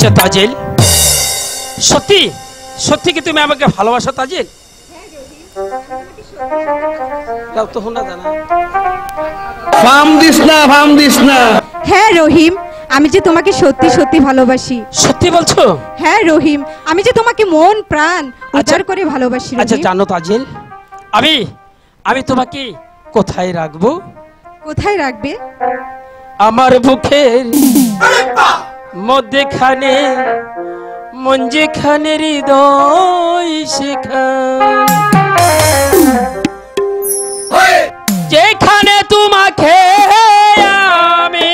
আচ্ছা তাজেল, সত্যি সত্যি কি তুমি আমাকে ভালোবাসো তাজেল? তো শোনা জানা ফাম দিস না। হ্যাঁ রহিম, আমি যে তোমাকে সত্যি সত্যি ভালোবাসি। সত্যি বলছো? হ্যাঁ রহিম, আমি যে তোমাকে মন প্রাণ উজাড় করে ভালোবাসি। আচ্ছা জানো তাজেল, আমি তোমাকে কোথায় রাখবো? কোথায় রাখবে? আমার বুকের মধ্যখানে, মন যেখানে হৃদয় সেখানে, যেখানে তোমাকে আমি,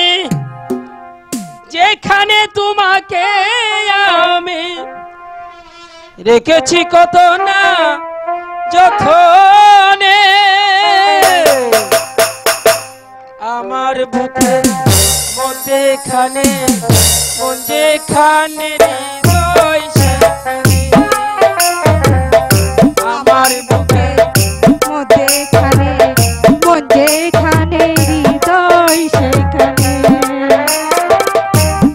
যেখানে তোমাকে আমি রেখেছি কত না যখনে, আমার বুকের মধ্যখানে, মন যেখানে হৃদয় সেখানে, আমার বুকের মধ্যখানে, মন যেখানে হৃদয় সেখানে,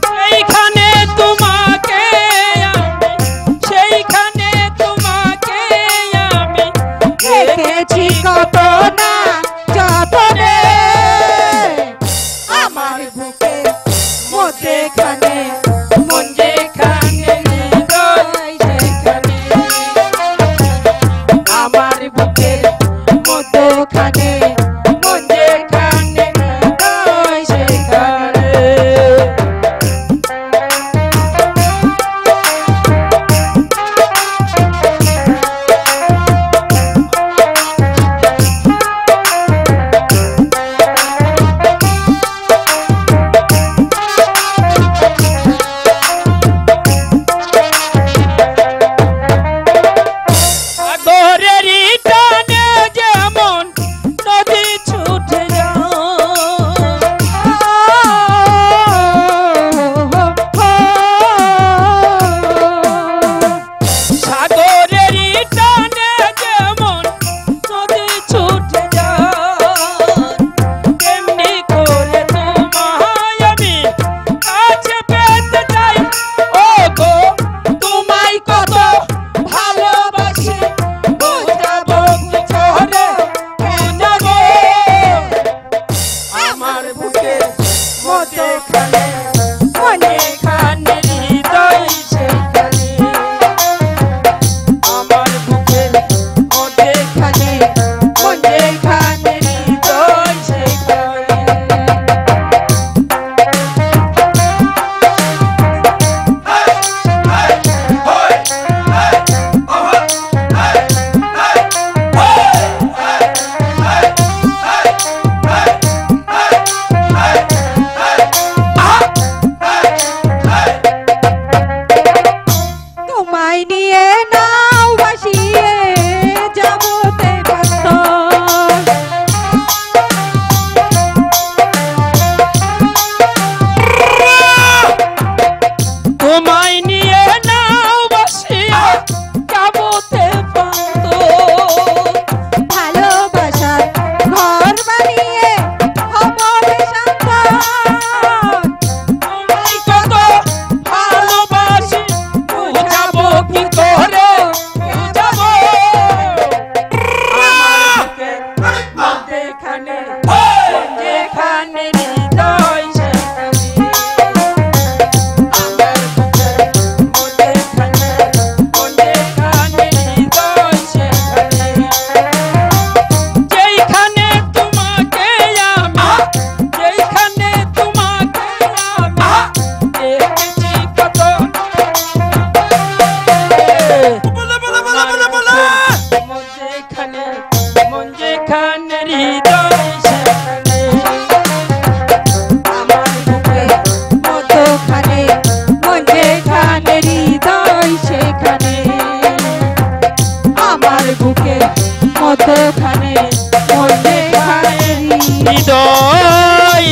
সেইখানে তোমাকে আমি, সেইখানে তোমাকে আমি রেখেছি কত না যতনে, আমার বুকের মধ্যখানে, মন যেখানে হৃদয় সেখানে, আমার বুকের মধ্যখানে, মন যেখানে হৃদয় সেখানে। সাগরেরই টানে যেমন নদী ছুটে যায়, সাগরেরই টানে যেমন নদী ছুটে যায়, তেমনি করে তোমায় আমি কাছে পেতে চাই। ও গো তোমায় কত ভালোবাসি, বোঝাবো কি করে বোঝাবো, আমার বুকের মধ্যখানে, মনেখানে হৃদয় সেখানে, আমার বুকের মধ্যখানে, মনেখানে হৃদয় সেখানে। তোমায় নিয়ে নাও ভাসিয়ে যাবো দেখাত, তোমায় নিয়ে নাও বসিয়া যাবতে পান্ত, ভালোবাসার ঘর বানিয়ে হবে শান্ত, তোমায় কত ভালোবাসি, বুঝাবো কি করে বুঝাবো, আমার বুকের মধ্যখানে, যেখানে হৃদয় সেখানে, আমার বুকের মধ্যখানে, যেখানে হৃদয় সেখানে, যেখানে তোমাকে আমি, যেখানে তোমাকে আমি দেখেছি কত, মধ্যখানে, মন যেখানে হৃদয় সেখানে, আমার বুকের মধ্যখানে, মন যেখানে হৃদয় সেখানে, আমার বুকে মধ্যখানে, মন যেখানে হৃদয় হৃদয়